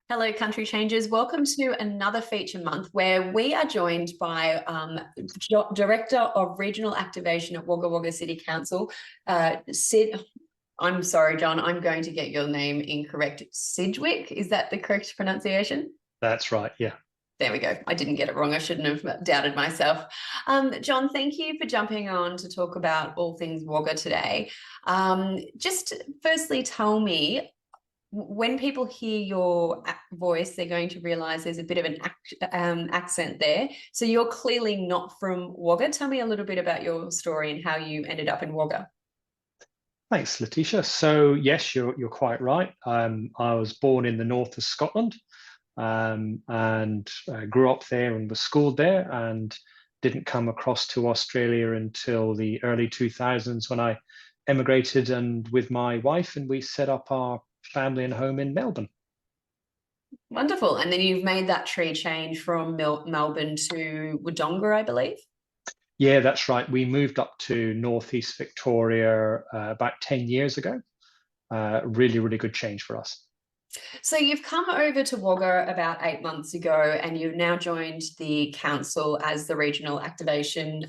Hello, Country Changers. Welcome to another feature month where we are joined by Director of Regional Activation at Wagga Wagga City Council, Sid. I'm sorry, John, I'm going to get your name incorrect. Sidgwick, is that the correct pronunciation? That's right, yeah. There we go. I didn't get it wrong. I shouldn't have doubted myself. John, thank you for jumping on to talk about all things Wagga today. Just firstly, tell me, when people hear your voice, they're going to realize there's a bit of an accent there. So you're clearly not from Wagga. Tell me a little bit about your story and how you ended up in Wagga. Thanks, Letitia. So yes, you're quite right. I was born in the north of Scotland, and grew up there and was schooled there, and didn't come across to Australia until the early 2000s when I emigrated and with my wife, and we set up our family and home in Melbourne. Wonderful. And then you've made that tree change from Melbourne to Wodonga, I believe. Yeah, that's right. We moved up to northeast Victoria about 10 years ago. Really, really good change for us. So you've come over to Wagga about 8 months ago, and you've now joined the council as the regional activation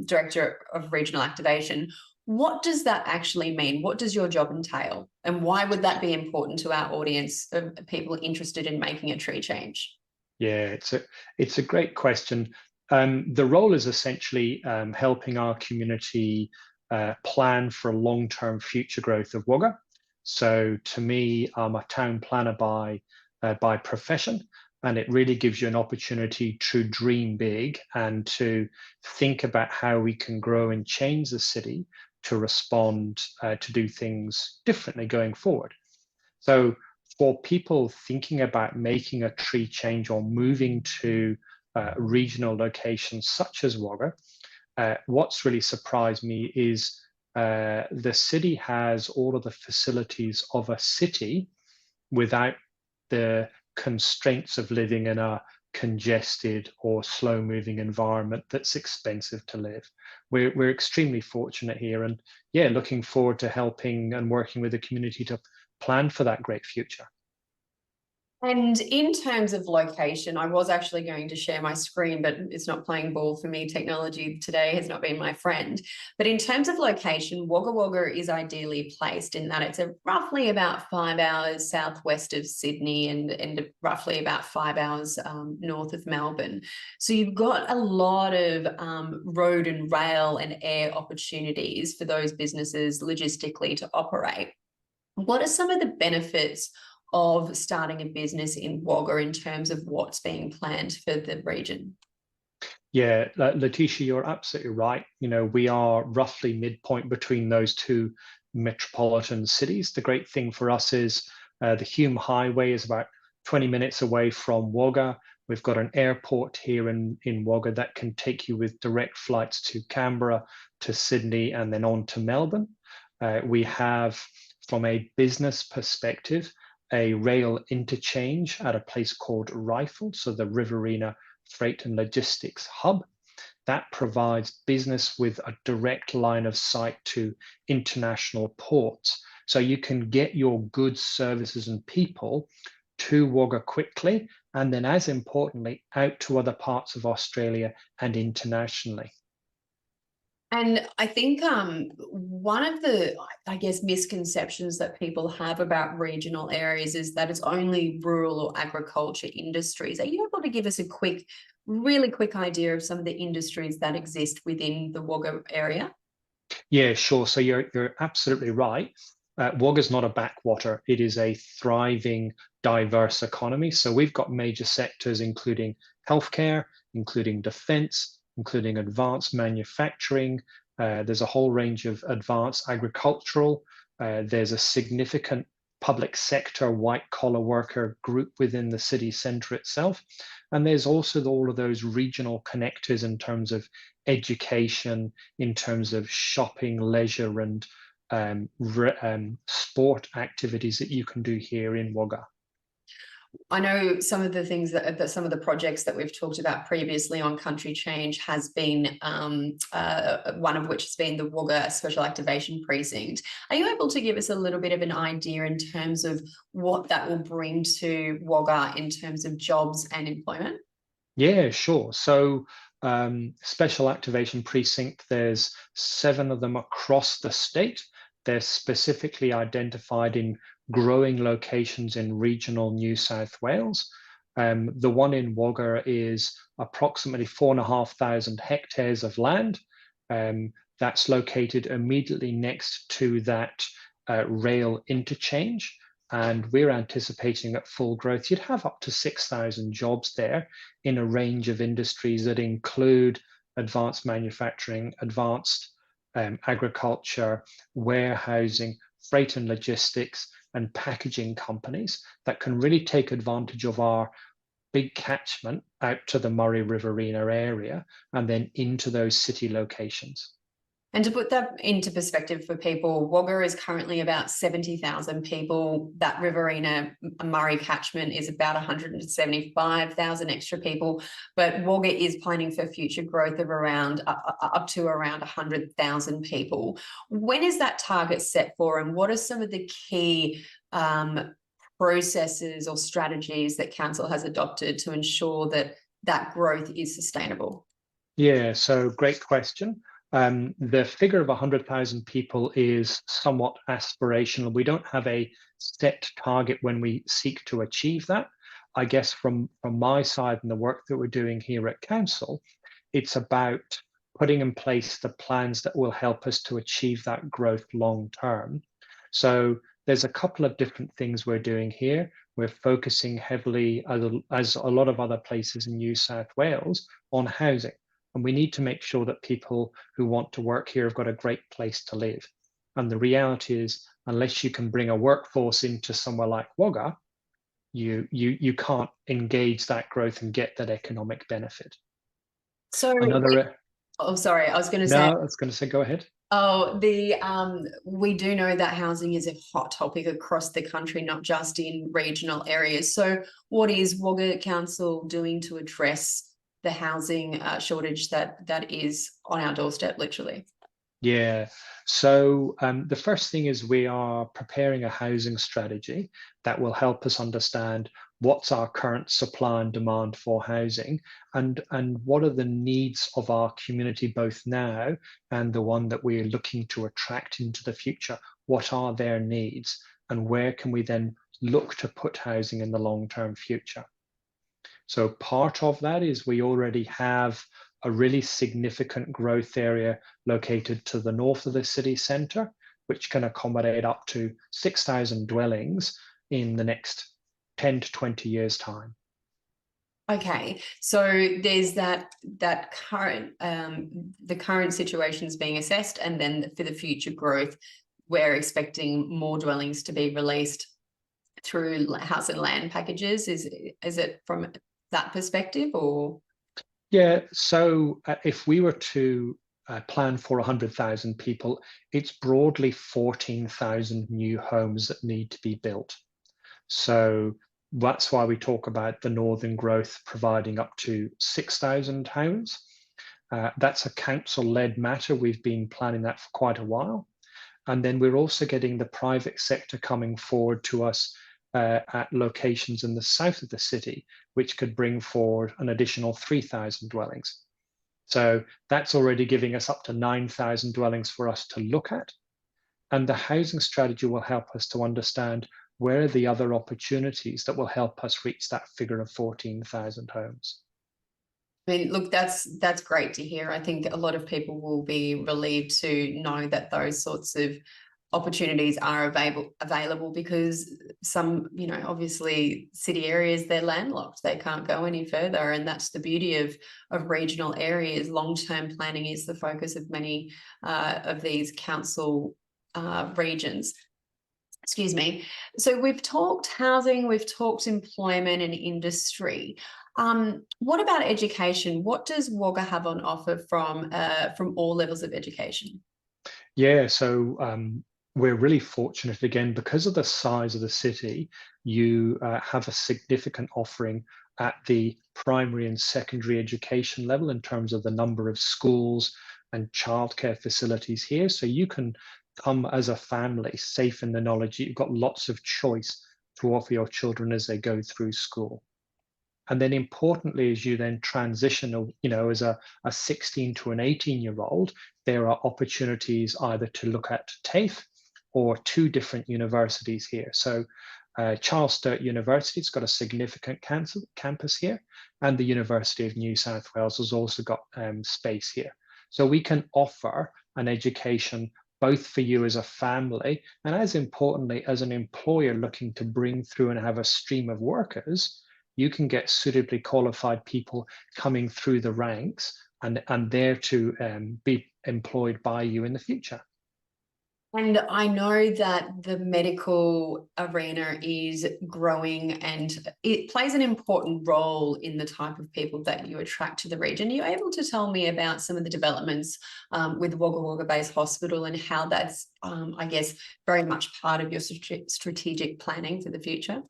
director of regional activation. What does that actually mean? What does your job entail? And why would that be important to our audience of people interested in making a tree change? Yeah, it's a great question. The role is essentially helping our community plan for long-term future growth of Wagga. So to me, I'm a town planner by profession, and it really gives you an opportunity to dream big and to think about how we can grow and change the city to respond to do things differently going forward. So for people thinking about making a tree change or moving to regional locations such as Wagga, what's really surprised me is the city has all of the facilities of a city without the constraints of living in a congested or slow moving environment that's expensive to live. We're extremely fortunate here, and yeah, looking forward to helping and working with the community to plan for that great future. And in terms of location, I was actually going to share my screen, but it's not playing ball for me. Technology today has not been my friend. But in terms of location, Wagga Wagga is ideally placed in that it's roughly about 5 hours southwest of Sydney and roughly about 5 hours north of Melbourne. So you've got a lot of road and rail and air opportunities for those businesses logistically to operate. What are some of the benefits of starting a business in Wagga in terms of what's being planned for the region? Yeah, Letitia, you're absolutely right. You know, we are roughly midpoint between those two metropolitan cities. The great thing for us is the Hume Highway is about 20 minutes away from Wagga. We've got an airport here in Wagga that can take you with direct flights to Canberra, to Sydney, and then on to Melbourne. We have, from a business perspective, a rail interchange at a place called Rifle, so the Riverina Freight and Logistics Hub. That provides business with a direct line of sight to international ports. So you can get your goods, services, and people to Wagga quickly, and then as importantly, out to other parts of Australia and internationally. And I think one of the, I guess, misconceptions that people have about regional areas is that it's only rural or agriculture industries. Are you able to give us a really quick idea of some of the industries that exist within the Wagga area? Yeah, sure. So you're absolutely right. Wagga is not a backwater. It is a thriving, diverse economy. So we've got major sectors, including healthcare, including defense, including advanced manufacturing. There's a whole range of advanced agricultural. There's a significant public sector white collar worker group within the city centre itself. And there's also all of those regional connectors in terms of education, in terms of shopping, leisure, and sport activities that you can do here in Wagga. I know some of the things that some of the projects that we've talked about previously on Country Change has been one of which has been the Wagga Special Activation Precinct. Are you able to give us a little bit of an idea in terms of what that will bring to Wagga in terms of jobs and employment? Yeah, sure. So Special Activation Precinct, there's 7 of them across the state. They're specifically identified in growing locations in regional New South Wales. The one in Wagga is approximately 4,500 hectares of land. That's located immediately next to that rail interchange. And we're anticipating at full growth, you'd have up to 6,000 jobs there in a range of industries that include advanced manufacturing, advanced agriculture, warehousing, freight and logistics, and packaging companies that can really take advantage of our big catchment out to the Murray Riverina area and then into those city locations. And to put that into perspective for people, Wagga is currently about 70,000 people. That Riverina Murray catchment is about 175,000 extra people. But Wagga is planning for future growth of around up to around 100,000 people. When is that target set for, and what are some of the key processes or strategies that council has adopted to ensure that that growth is sustainable? Yeah, so great question. The figure of 100,000 people is somewhat aspirational. We don't have a set target when we seek to achieve that. I guess from my side and the work that we're doing here at Council, it's about putting in place the plans that will help us to achieve that growth long term. So there's a couple of different things we're doing here. We're focusing heavily, as a lot of other places in New South Wales, on housing. And we need to make sure that people who want to work here have got a great place to live. And the reality is, unless you can bring a workforce into somewhere like Wagga, you can't engage that growth and get that economic benefit. So, Another. oh, sorry, I was going to say. No, I was going to say, go ahead. Oh, we do know that housing is a hot topic across the country, not just in regional areas. So, what is Wagga Council doing to address the housing shortage that is on our doorstep, literally? Yeah. So the first thing is we are preparing a housing strategy that will help us understand what's our current supply and demand for housing, and what are the needs of our community both now and the one that we're looking to attract into the future. What are their needs, and where can we then look to put housing in the long-term future? So part of that is we already have a really significant growth area located to the north of the city centre, which can accommodate up to 6,000 dwellings in the next 10 to 20 years' time. Okay, so there's that current the current situation is being assessed, and then for the future growth, we're expecting more dwellings to be released through house and land packages. Is it from that perspective, or? Yeah, so if we were to plan for 100,000 people, it's broadly 14,000 new homes that need to be built. So that's why we talk about the northern growth providing up to 6,000 homes. That's a council-led matter. We've been planning that for quite a while. And then we're also getting the private sector coming forward to us at locations in the south of the city, which could bring forward an additional 3,000 dwellings. So that's already giving us up to 9,000 dwellings for us to look at. And the housing strategy will help us to understand where are the other opportunities that will help us reach that figure of 14,000 homes. I mean, look, that's great to hear. I think a lot of people will be relieved to know that those sorts of opportunities are available, because some, obviously city areas, they're landlocked, they can't go any further, and that's the beauty of regional areas. Long-term planning is the focus of many of these council regions. Excuse me. So we've talked housing, we've talked employment and industry. What about education? What does Wagga have on offer from all levels of education? Yeah, so we're really fortunate, again, because of the size of the city, you have a significant offering at the primary and secondary education level in terms of the number of schools and childcare facilities here. So you can come as a family safe in the knowledge you've got lots of choice to offer your children as they go through school. And then importantly, as you then transition, as a 16 to an 18-year-old, there are opportunities either to look at TAFE or two different universities here. So Charles Sturt University's got a significant campus here, and the University of New South Wales has also got space here. So we can offer an education both for you as a family and, as importantly, as an employer looking to bring through and have a stream of workers. You can get suitably qualified people coming through the ranks and there to be employed by you in the future. And I know that the medical arena is growing and it plays an important role in the type of people that you attract to the region. Are you able to tell me about some of the developments with Wagga Wagga Base Hospital and how that's, I guess, very much part of your strategic planning for the future?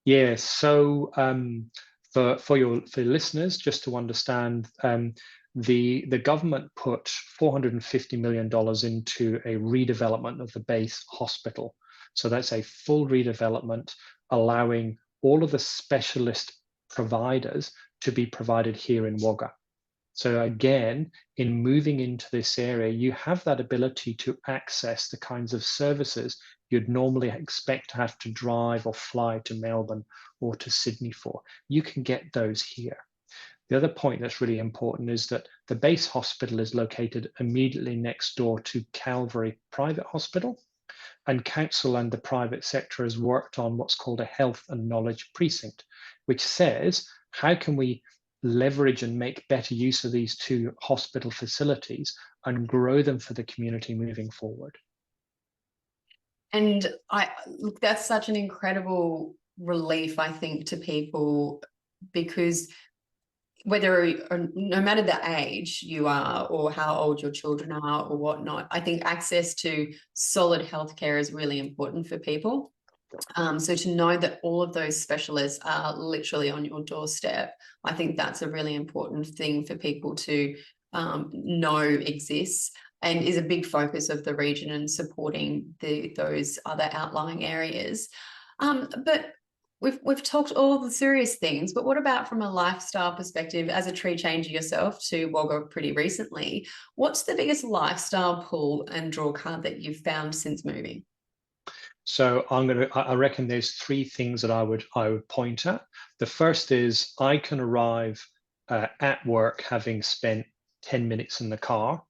Yeah, so for your listeners, just to understand, the government put $450 million into a redevelopment of the base hospital. So that's a full redevelopment, allowing all of the specialist providers to be provided here in Wagga. So again, in moving into this area, you have that ability to access the kinds of services you'd normally expect to have to drive or fly to Melbourne or to Sydney for. You can get those here. The other point that's really important is that the base hospital is located immediately next door to Calvary Private Hospital, and council and the private sector has worked on what's called a health and knowledge precinct, which says, how can we leverage and make better use of these two hospital facilities and grow them for the community moving forward? And look, that's such an incredible relief, I think, to people, because no matter the age you are or how old your children are or whatnot, I think access to solid healthcare is really important for people. So to know that all of those specialists are literally on your doorstep, I think that's a really important thing for people to know exists and is a big focus of the region and supporting those other outlying areas. But we've talked all the serious things, but what about from a lifestyle perspective? As a tree changer yourself to Wagga pretty recently, what's the biggest lifestyle pull and draw card that you've found since moving? So I reckon there's three things that I would point at. The first is I can arrive at work having spent 10 minutes in the car.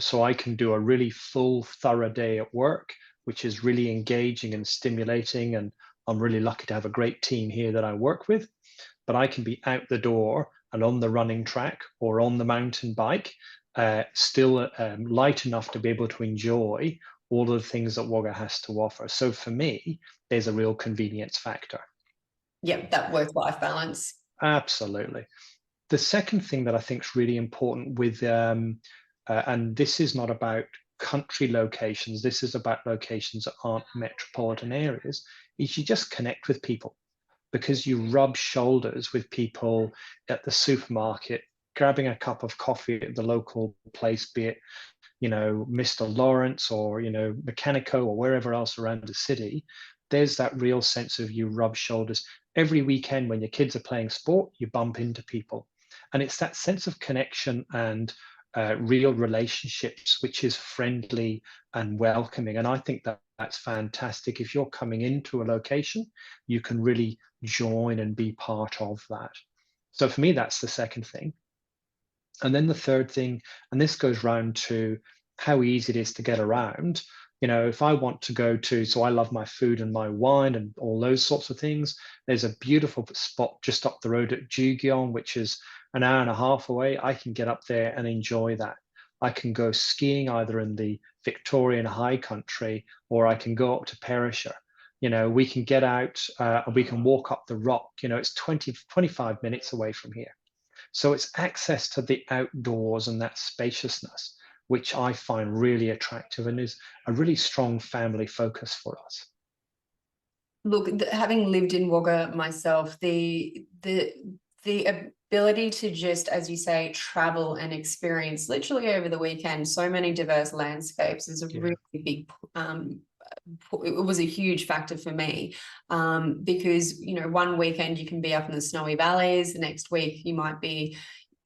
So I can do a really full, thorough day at work, which is really engaging and stimulating. And I'm really lucky to have a great team here that I work with. But I can be out the door and on the running track or on the mountain bike, still light enough to be able to enjoy all of the things that Wagga has to offer. So for me, there's a real convenience factor. Yeah, that work-life balance. Absolutely. The second thing that I think is really important with, and this is not about country locations, this is about locations that aren't metropolitan areas, is you just connect with people because you rub shoulders with people at the supermarket, grabbing a cup of coffee at the local place, be it Mr. Lawrence or, Mechanico or wherever else around the city. There's that real sense of you rub shoulders. Every weekend when your kids are playing sport, you bump into people. And it's that sense of connection and real relationships, which is friendly and welcoming. And I think that that's fantastic. If you're coming into a location, you can really join and be part of that. So for me, that's the second thing. And then the third thing, and this goes round to how easy it is to get around. If I want to go to, so I love my food and my wine and all those sorts of things, there's a beautiful spot just up the road at Jugion, which is an hour and a half away. I can get up there and enjoy that. I can go skiing either in the Victorian high country or I can go up to Perisher. We can get out, we can walk up the rock. It's 25 minutes away from here. So it's access to the outdoors and that spaciousness. which I find really attractive and is a really strong family focus for us. Look, having lived in Wagga myself, the ability to just, as you say, travel and experience literally over the weekend so many diverse landscapes is a really big it was a huge factor for me, because one weekend you can be up in the snowy valleys, the next week you might be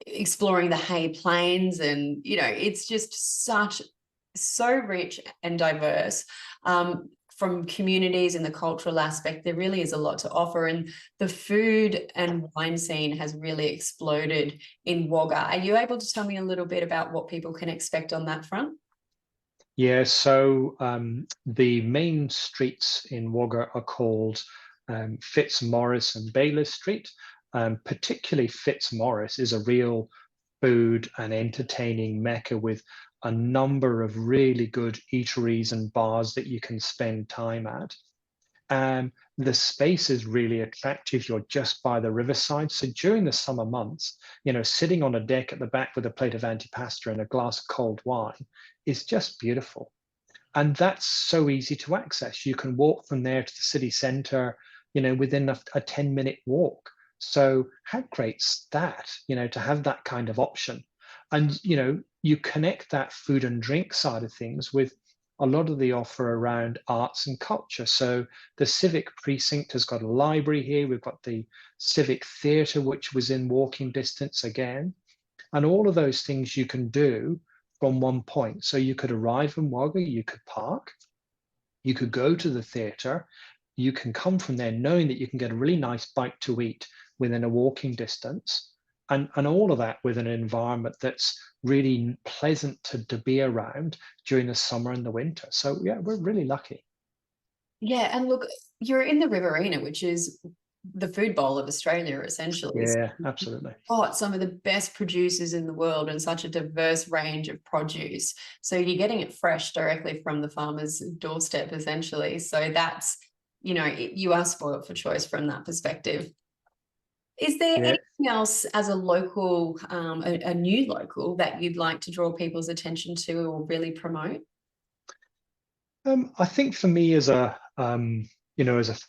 exploring the hay plains, and it's just so rich and diverse. From communities and the cultural aspect, there really is a lot to offer, and the food and wine scene has really exploded in Wagga. Are you able to tell me a little bit about what people can expect on that front? Yeah, so the main streets in Wagga are called Fitzmaurice and Baylis Street. Particularly Fitzmaurice is a real food and entertaining mecca with a number of really good eateries and bars that you can spend time at. The space is really attractive. You're just by the riverside. So during the summer months, sitting on a deck at the back with a plate of antipasta and a glass of cold wine is just beautiful. And that's so easy to access. You can walk from there to the city centre, within a 10-minute walk. So how great's that, to have that kind of option? And, you connect that food and drink side of things with a lot of the offer around arts and culture. So the civic precinct has got a library here. We've got the civic theatre, which was in walking distance again. And all of those things you can do from one point. So you could arrive in Wagga, you could park, you could go to the theatre, you can come from there knowing that you can get a really nice bite to eat within a walking distance. And all of that with an environment that's really pleasant to be around during the summer and the winter. So yeah, we're really lucky. Yeah, and look, you're in the Riverina, which is the food bowl of Australia, essentially. Yeah, absolutely. Got some of the best producers in the world and such a diverse range of produce. So you're getting it fresh directly from the farmer's doorstep, essentially. So that's, you are spoiled for choice from that perspective. Is there Yeah. anything else as a local, a new local, that you'd like to draw people's attention to or really promote? I think for me as a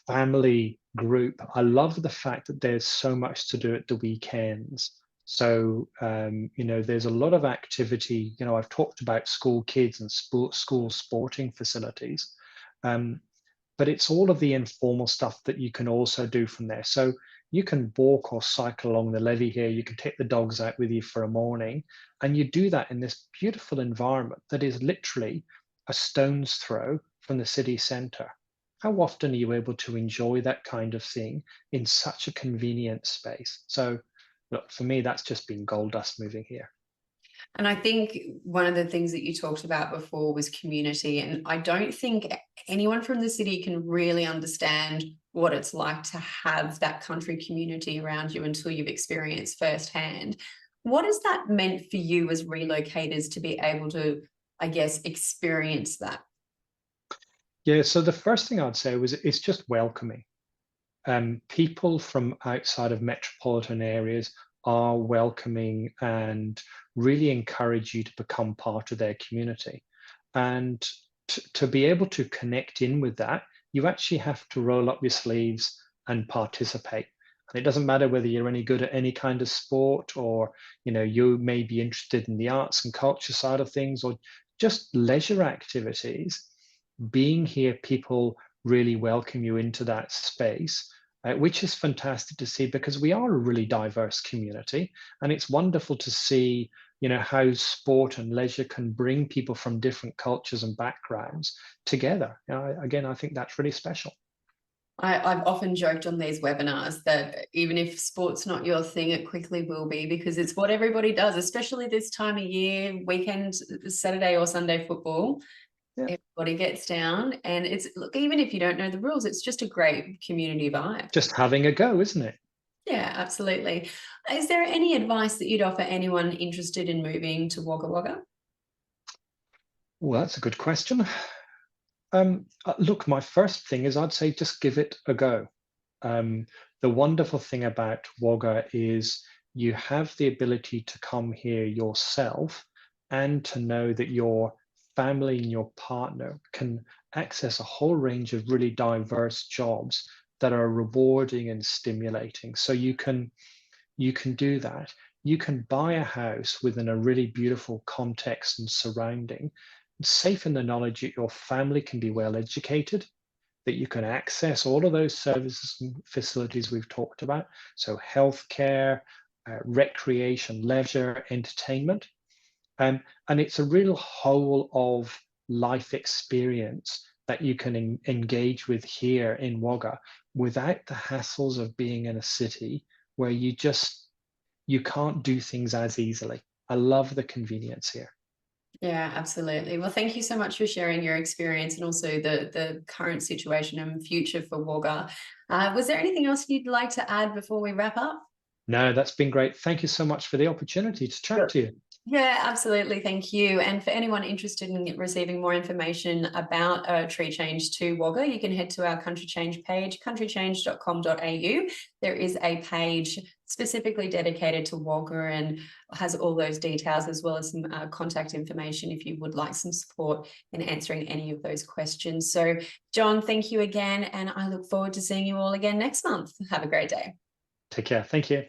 family group, I love the fact that there's so much to do at the weekends. So, there's a lot of activity. I've talked about school kids and school sporting facilities, um, but it's all of the informal stuff that you can also do from there. So you can walk or cycle along the levee here. You can take the dogs out with you for a morning, and you do that in this beautiful environment that is literally a stone's throw from the city centre. How often are you able to enjoy that kind of thing in such a convenient space? So, look, for me, that's just been gold dust moving here. And I think one of the things that you talked about before was community. And I don't think anyone from the city can really understand what it's like to have that country community around you until you've experienced firsthand. What has that meant for you as relocators to be able to, I guess, experience that? Yeah, so the first thing I'd say was it's just welcoming. People from outside of metropolitan areas are welcoming and really encourage you to become part of their community. And to be able to connect in with that, you actually have to roll up your sleeves and participate. And it doesn't matter whether you're any good at any kind of sport, or you may be interested in the arts and culture side of things, or just leisure activities. Being here, people really welcome you into that space, which is fantastic to see because we are a really diverse community, and it's wonderful to see, how sport and leisure can bring people from different cultures and backgrounds together. Again, I think that's really special. I've often joked on these webinars that even if sport's not your thing, it quickly will be, because it's what everybody does, especially this time of year, weekend, Saturday or Sunday football. Yeah. Everybody gets down, and look, even if you don't know the rules, it's just a great community vibe. Just having a go, isn't it? Yeah, absolutely. Is there any advice that you'd offer anyone interested in moving to Wagga Wagga? Well, that's a good question. Look, my first thing is I'd say just give it a go. The wonderful thing about Wagga is you have the ability to come here yourself and to know that your family and your partner can access a whole range of really diverse jobs that are rewarding and stimulating. So you can do that. You can buy a house within a really beautiful context and surrounding, safe in the knowledge that your family can be well educated, that you can access all of those services and facilities we've talked about. So healthcare, recreation, leisure, entertainment. And it's a real whole of life experience that you can engage with here in Wagga without the hassles of being in a city where you can't do things as easily. I love the convenience here. Yeah, absolutely. Well, thank you so much for sharing your experience and also the current situation and future for Wagga. Was there anything else you'd like to add before we wrap up? No, that's been great. Thank you so much for the opportunity to chat to you. Yeah, absolutely. Thank you. And for anyone interested in receiving more information about tree change to Wagga, you can head to our country change page, countrychange.com.au. There is a page specifically dedicated to Wagga and has all those details, as well as some contact information if you would like some support in answering any of those questions. So, John, thank you again. And I look forward to seeing you all again next month. Have a great day. Take care. Thank you.